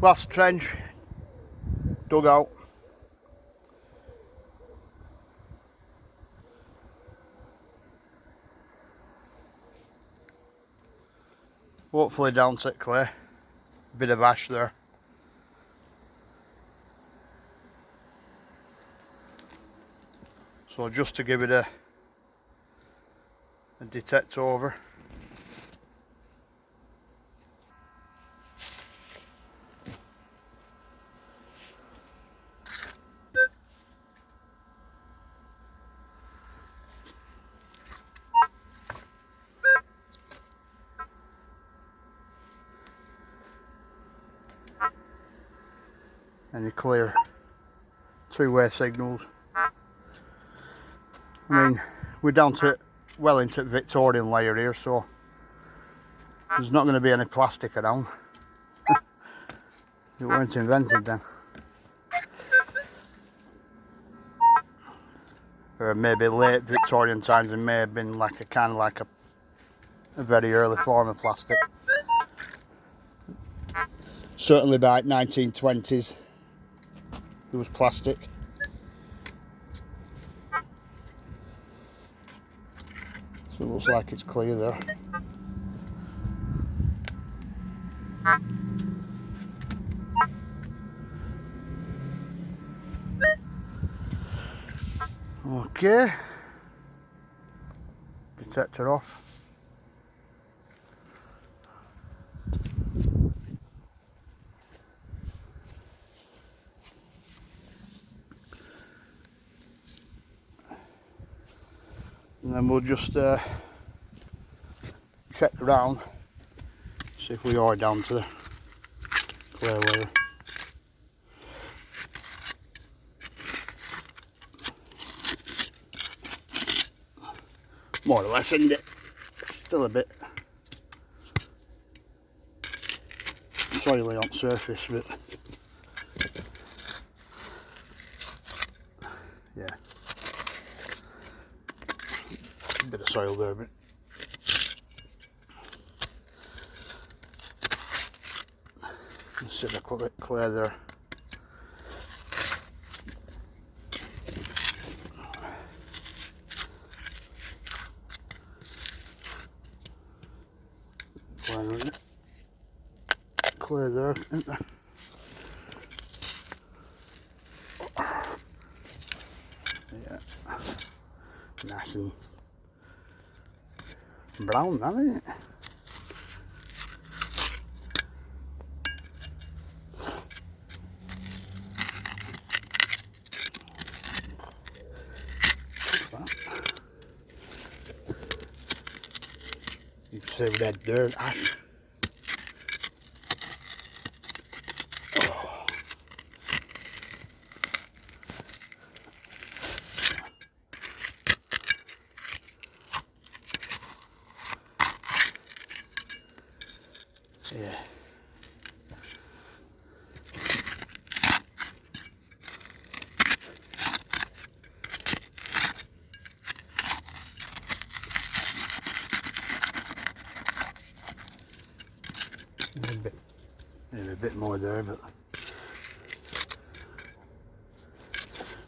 Last trench dug out. Hopefully down to clay. Bit of ash there. So just to give it a detect over. And you clear two-way signals. I mean, we're down to well into Victorian layer here, so there's not going to be any plastic around. It weren't invented then. Or maybe late Victorian times, and may have been like a kind of like a very early form of plastic. Certainly by 1920s there was plastic. So it looks like it's clear there. Okay, detector off. And then we'll just check around, see if we are down to the clear layer. More or less, isn't it? Still a bit soily on surface, but yeah, a bit of soil there, but sit a bit clear there. Clear there, isn't there? Yeah, nice and brown, isn't it? You can see with that dirt ash. Yeah. Maybe a bit more there, but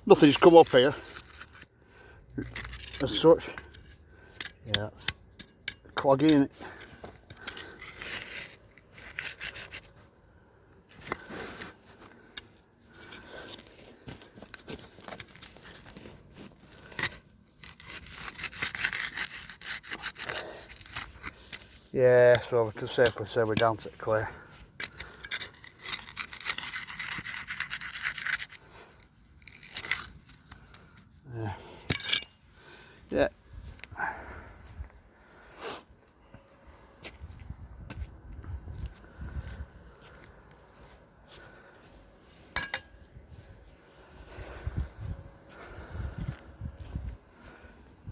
nothing's come up here as such. Yeah, it's cloggy, isn't it? Yeah, so we can safely say we're down to clay. Yeah. Yeah.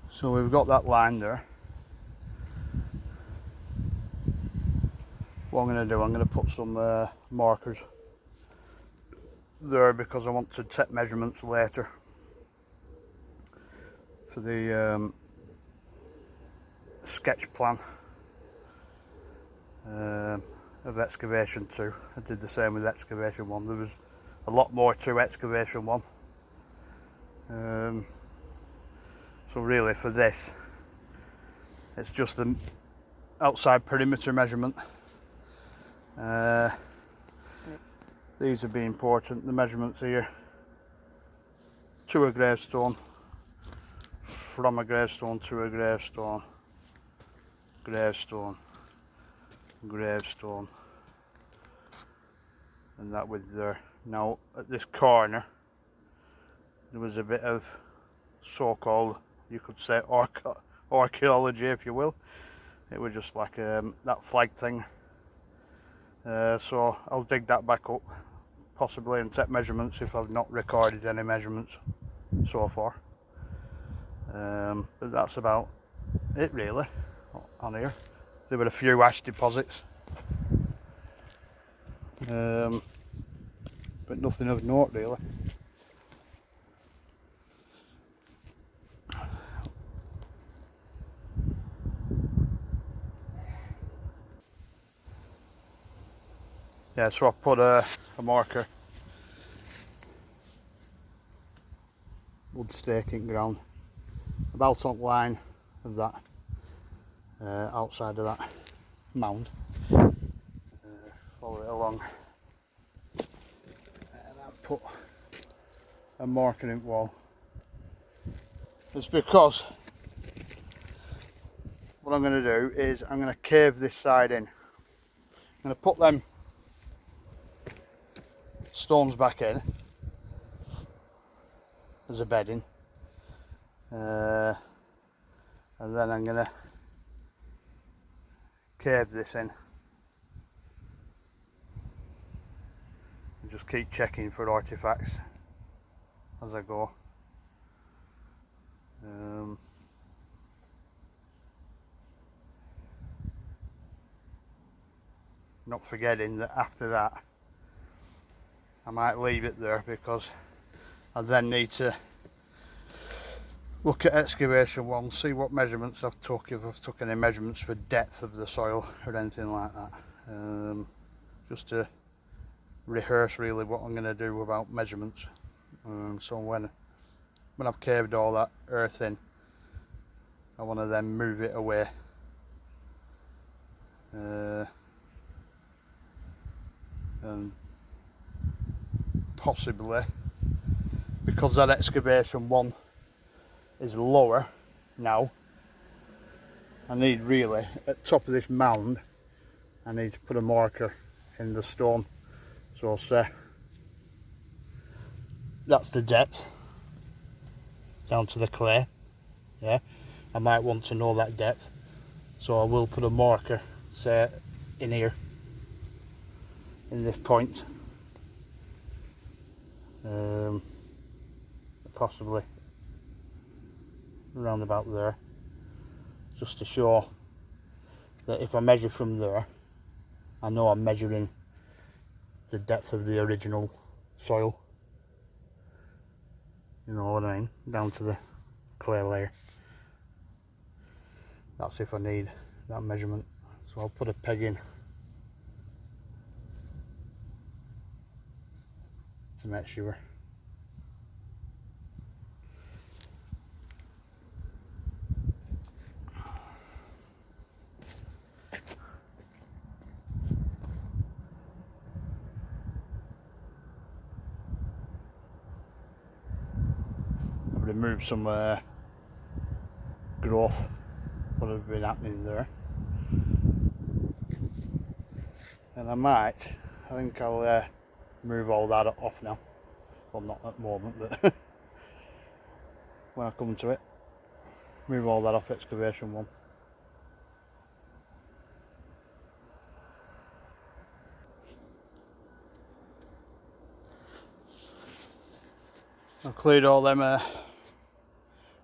So we've got that line there. What I'm going to do, I'm going to put some markers there because I want to take measurements later for the sketch plan. of Excavation 2. I did the same with Excavation 1. There was a lot more to Excavation 1. So really for this, it's just the outside perimeter measurement. These would be important, the measurements here. To a gravestone, from a gravestone to a gravestone, gravestone, gravestone, and that width there. Now at this corner there was a bit of so-called, you could say, archaeology, if you will. It was just like that flag thing. So I'll dig that back up, possibly, and take measurements if I've not recorded any measurements so far. But that's about it really on here. There were a few ash deposits, but nothing of note really. Yeah, so I put a marker, wood staking ground, about on line of that, outside of that mound. Follow it along, and I put a marker in wall. It's because what I'm going to do is I'm going to cave this side in. I'm going to put them stones back in as a bedding, and then I'm going to cave this in and just keep checking for artifacts as I go. Not forgetting that after that I might leave it there, because I then need to look at Excavation 1, see what measurements I've took, if I've took any measurements for depth of the soil or anything like that, just to rehearse really what I'm going to do about measurements. So when I've caved all that earth in, I want to then move it away, and possibly, because that Excavation 1 is lower now, I need really, at top of this mound, I need to put a marker in the stone. So I'll say that's the depth down to the clay. Yeah, I might want to know that depth, so I will put a marker, say in here, in this point, possibly around about there, just to show that if I measure from there, I know I'm measuring the depth of the original soil, you know what I mean, down to the clay layer. That's if I need that measurement. So I'll put a peg in to make sure. I've removed some growth what has been happening there, and I think I'll move all that off now. Well, not at the moment, but when I come to it, move all that off Excavation 1. I've cleared all them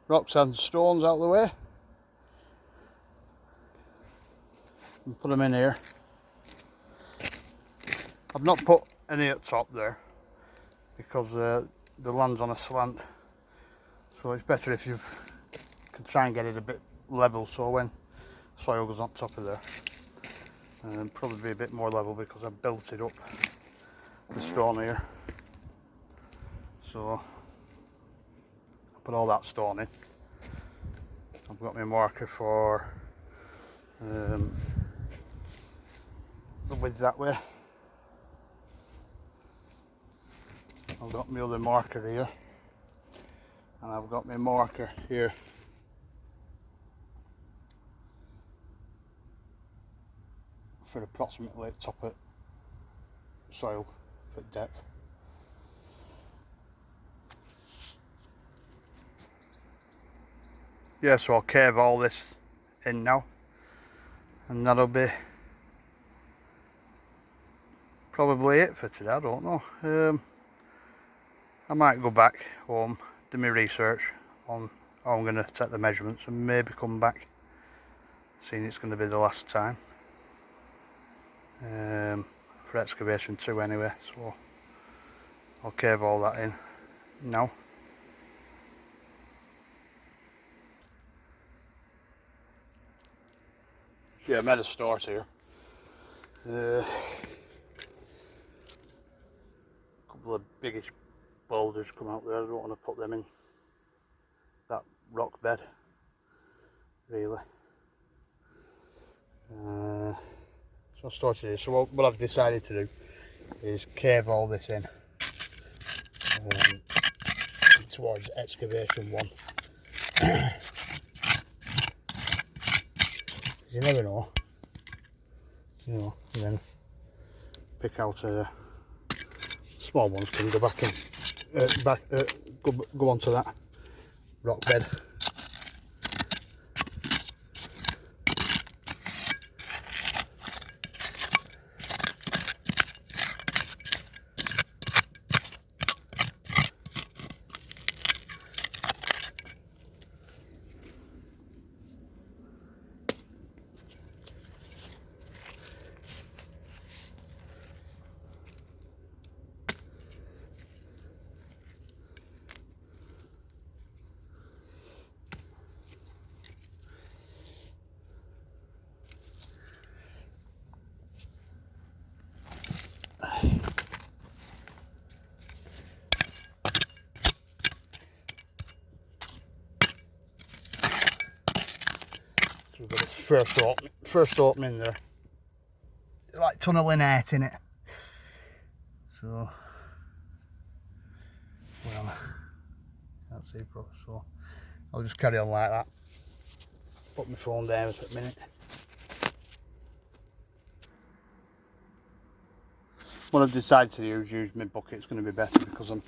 rocks and stones out of the way and put them in here. I've not put any at top there because the land's on a slant, so it's better if you can try and get it a bit level, so when soil goes on top of there. and probably be a bit more level because I built it up the stone here. So I put all that stone in. I've got my marker for the width that way. I've got my other marker here, and I've got my marker here for approximately at top of soil for depth. Yeah, so I'll cave all this in now, and that'll be probably it for today. I don't know. I might go back home, do my research on how I'm going to take the measurements, and maybe come back, seeing it's going to be the last time for excavation 2 anyway. So I'll cave all that in now. Yeah, I made a start here. Couple of biggish boulders come out there. I don't want to put them in that rock bed, really. So I started here. So what I've decided to do is cave all this in towards excavation 1. You never know, and then pick out small ones can go back in, go onto that rock bed. We've got the first opening there. It's like tunnelling out in it. So, well, can't see properly. So I'll just carry on like that. Put my phone down for a minute. What I've decided to do is use my bucket. It's going to be better because I'm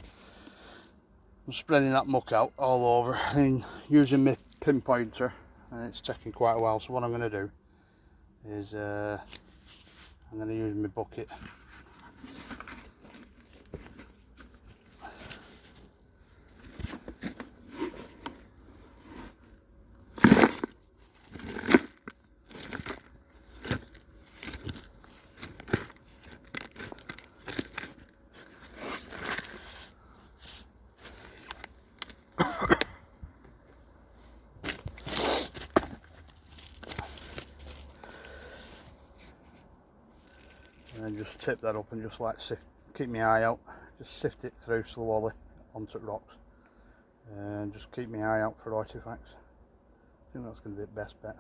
spreading that muck out all over and using my pinpointer. And it's taking quite a while, so what I'm going to do is I'm going to use my bucket and then just tip that up and just like keep my eye out, just sift it through slowly onto rocks and just keep my eye out for artifacts. I think that's going to be the best bet.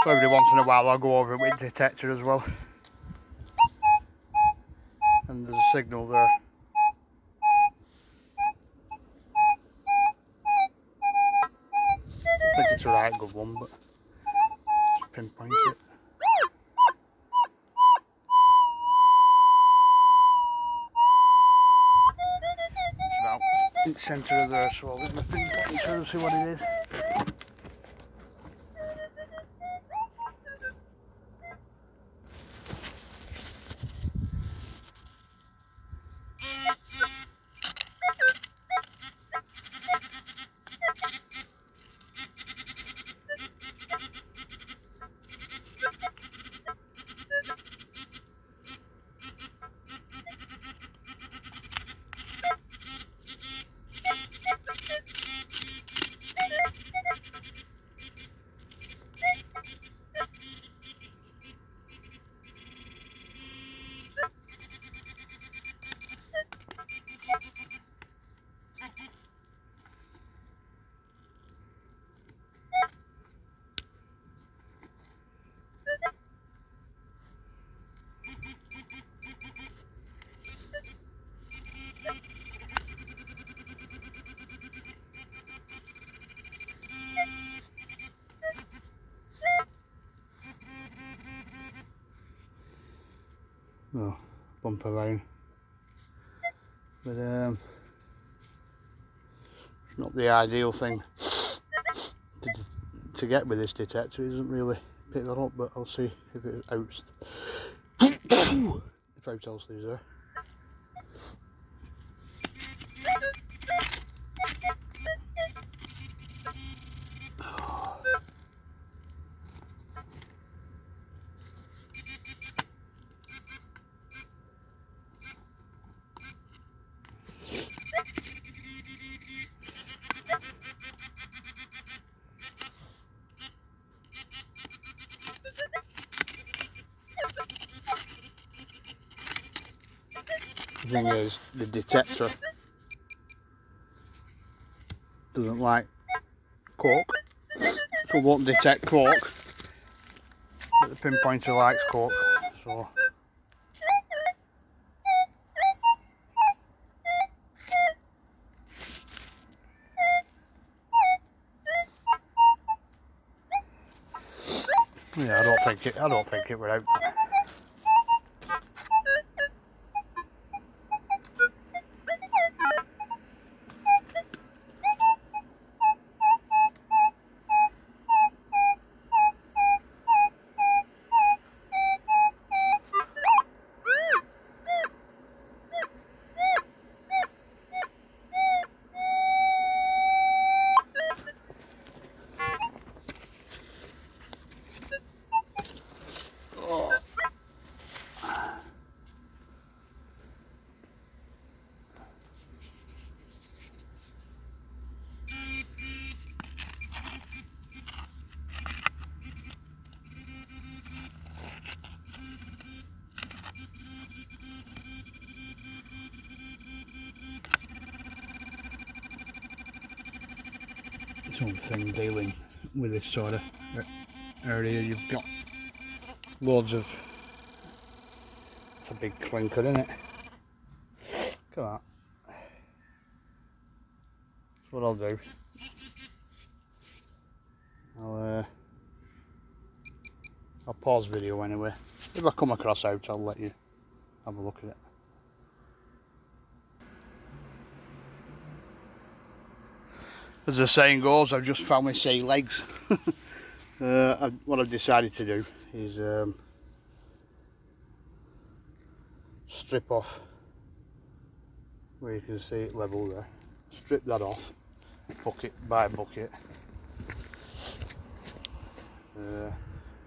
Every once in a while I'll go over it with detector as well, and there's a signal there. I think it's a right good one, but just pinpoint it. It's about in the centre of there, so I'll get my pinpointer and see what it is. No, bump around. But it's not the ideal thing to get with this detector. It doesn't really pick that up, but I'll see if it out. If out else is there. The thing is, the detector doesn't like cork, so it won't detect cork, but the pinpointer likes cork, so yeah, I don't think it were out. Something dealing with this sort of area, you've got loads of, it's a big clinker, isn't it? Look at that. That's what I'll do. I'll pause video anyway. If I come across out, I'll let you have a look at it. As the saying goes, I've just found my sea legs. What I've decided to do is strip off where you can see it level there. Strip that off, bucket by bucket.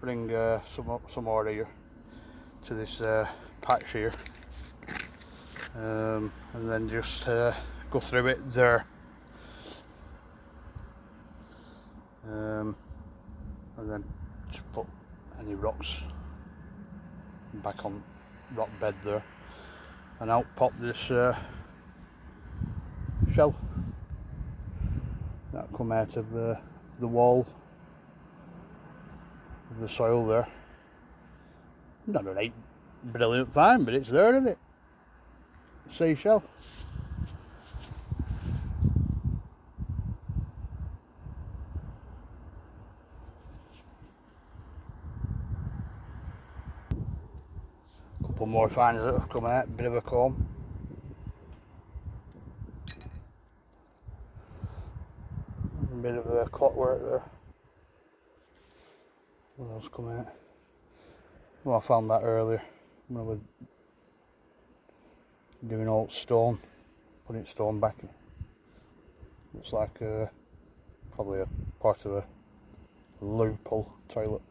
Bring some order here to this patch here, and then just go through it there. And then just put any rocks back on rock bed there, and out pop this shell that come out of the wall of the soil there. Not a right brilliant find, but it's there, isn't it? Seashell. Couple more finds that have come out, bit of a comb. A bit of a clockwork there. What else come out? Well, I found that earlier when I was doing old stone, putting stone back in. Looks like probably a part of a loo pull, toilet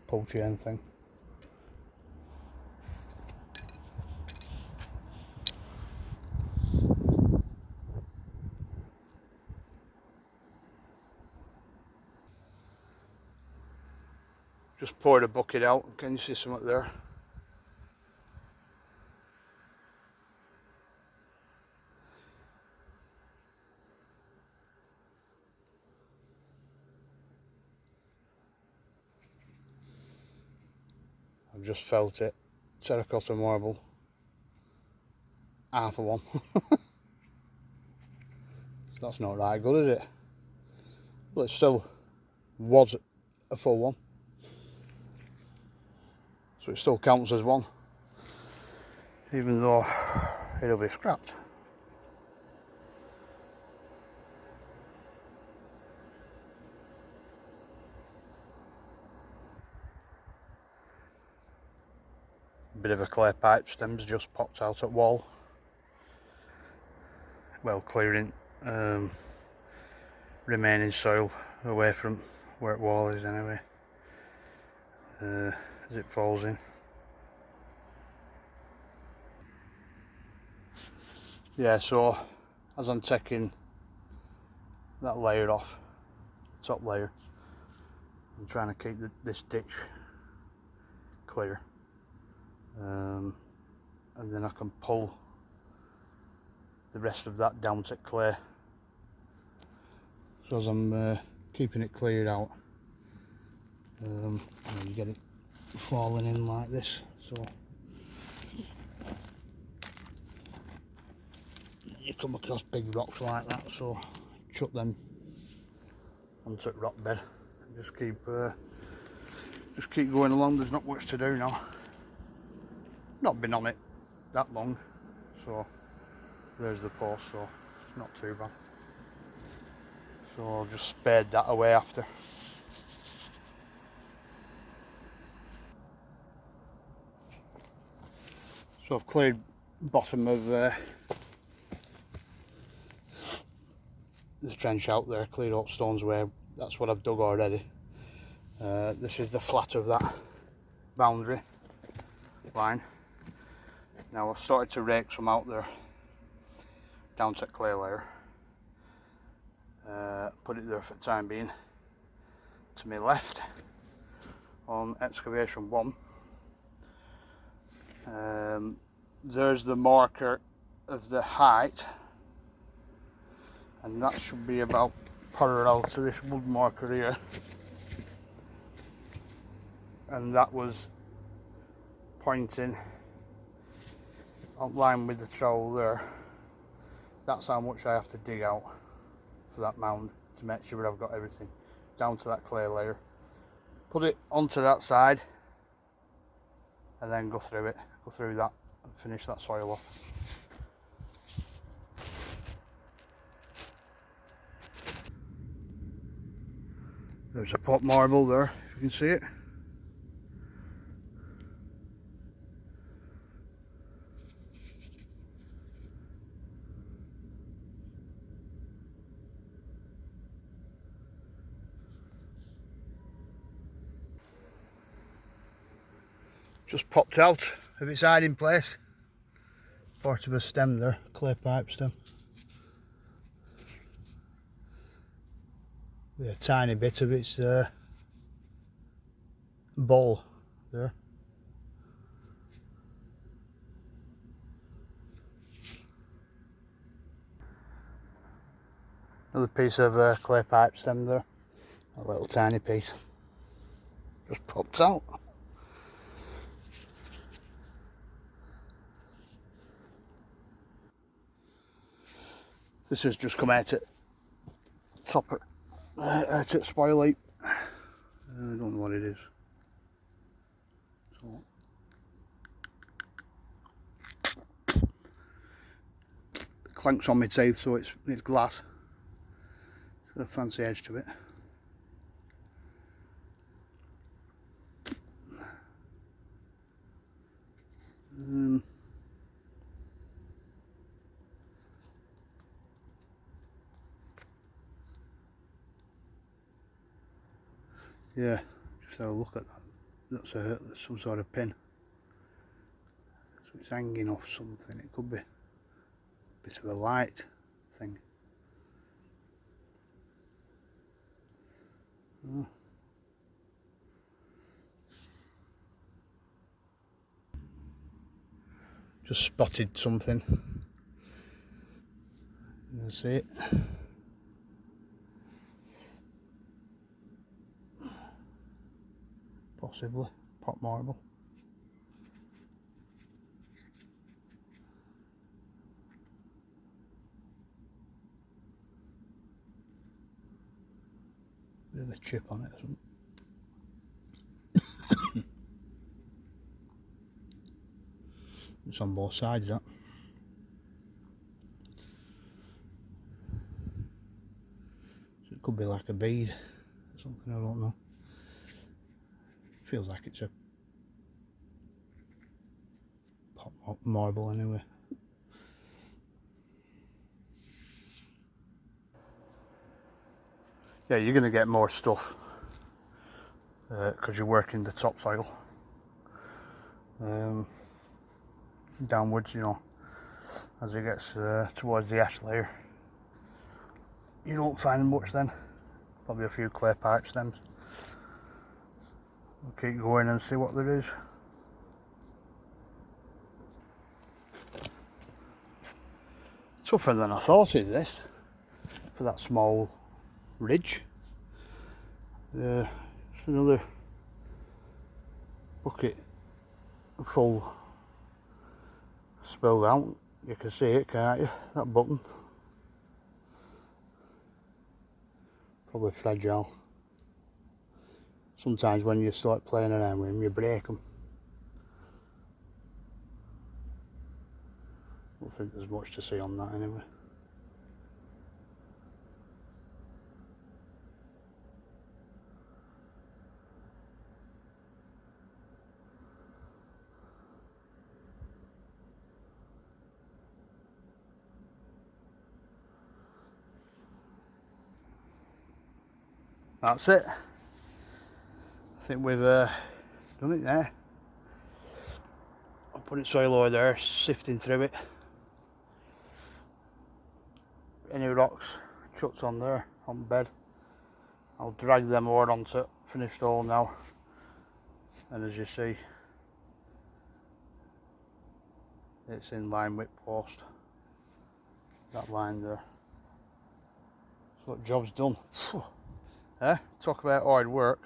pull chain thing. Just poured a bucket out. Can you see something there? I've just felt it. Terracotta marble. Half of one. So that's not right good, is it? Well, it still was a full one. so it still counts as one, even though it'll be scrapped. Bit of a clay pipe stem's just popped out at wall, well clearing remaining soil away from where it wall is anyway, as it falls in. Yeah, so as I'm taking that layer off, the top layer, I'm trying to keep this ditch clear, and then I can pull the rest of that down to clay. So as I'm keeping it cleared out, you get it falling in like this, so you come across big rocks like that, so chuck them onto the rock bed and just keep going along. There's not much to do now. Not been on it that long, so there's the post, so it's not too bad. So I'll just spade that away after. So I've cleared bottom of the trench out there, cleared up stones away. That's what I've dug already. This is the flat of that boundary line. Now I've started to rake some out there down to clay layer. Put it there for the time being. To my left on excavation 1, there's the marker of the height, and that should be about parallel to this wood marker here, and that was pointing on line with the trowel there. That's how much I have to dig out for that mound to make sure I've got everything down to that clay layer. Put it onto that side and then go through that and finish that soil off. There's a pot marble there, if you can see it. Just popped out of its hiding place. Part of a stem there, clay pipe stem. With a tiny bit of its ball there. Another piece of clay pipe stem there. A little tiny piece. Just popped out. This has just come out at top of out at spoil heap. I don't know what it is. So, it clanks on my teeth, so it's glass. It's got a fancy edge to it. Yeah, just have a look at that. That's some sort of pin. So it's hanging off something. It could be a bit of a light thing. Oh. Just spotted something. You can see it. Possibly pot marble. Bit of a chip on it or something. It's on both sides, that. So it could be like a bead or something, I don't know. Feels like it's a pop marble anyway. Yeah, you're going to get more stuff because you're working the topsoil downwards, you know, as it gets towards the ash layer. You don't find much then, probably a few clay pipe stems. We'll keep going and see what there is. Tougher than I thought is this, for that small ridge. It's another bucket full spilled out. You can see it, can't you? That button. Probably fragile. Sometimes when you start playing around with them, you break them. I don't think there's much to see on that anyway. That's it. I think we've done it there. I'm putting soil over there, sifting through it. Any rocks, chucks on there, on the bed. I'll drag them over onto finished hole now. And as you see, it's in line with post. That line there. So that job's done. Talk about hard work.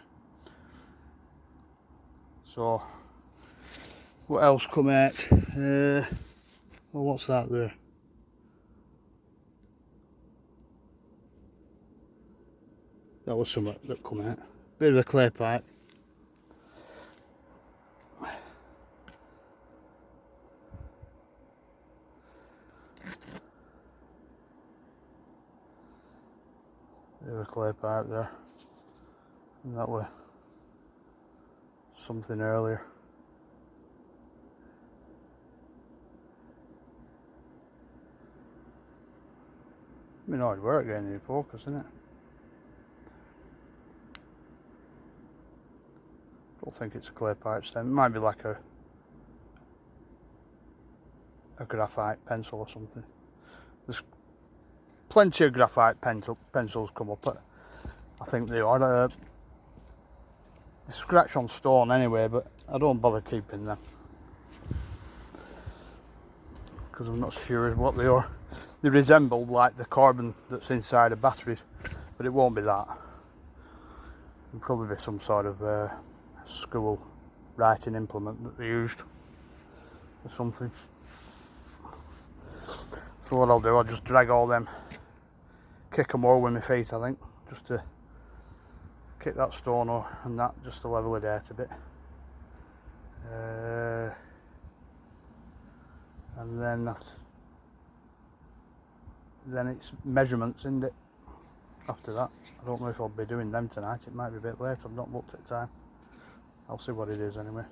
So, what else come out? Well, what's that there? That was something that come out. Bit of a clay pipe. Bit of a clay pipe there. And that was something earlier. I mean, hard work getting in focus, isn't it? I don't think it's a clay pipe stem. It might be like a graphite pencil or something. There's plenty of graphite pencils come up. I think they are. They scratch on stone anyway, but I don't bother keeping them because I'm not sure what they are. They resemble like the carbon that's inside of batteries, but it won't be that. It'll probably be some sort of school writing implement that they used or something. So what I'll do, I'll just drag all them, kick them over with my feet, I think, just to kick that stone over and that, just to level it out a bit. And then it's measurements, isn't it? After that, I don't know if I'll be doing them tonight. It might be a bit late. I've not looked at time. I'll see what it is anyway.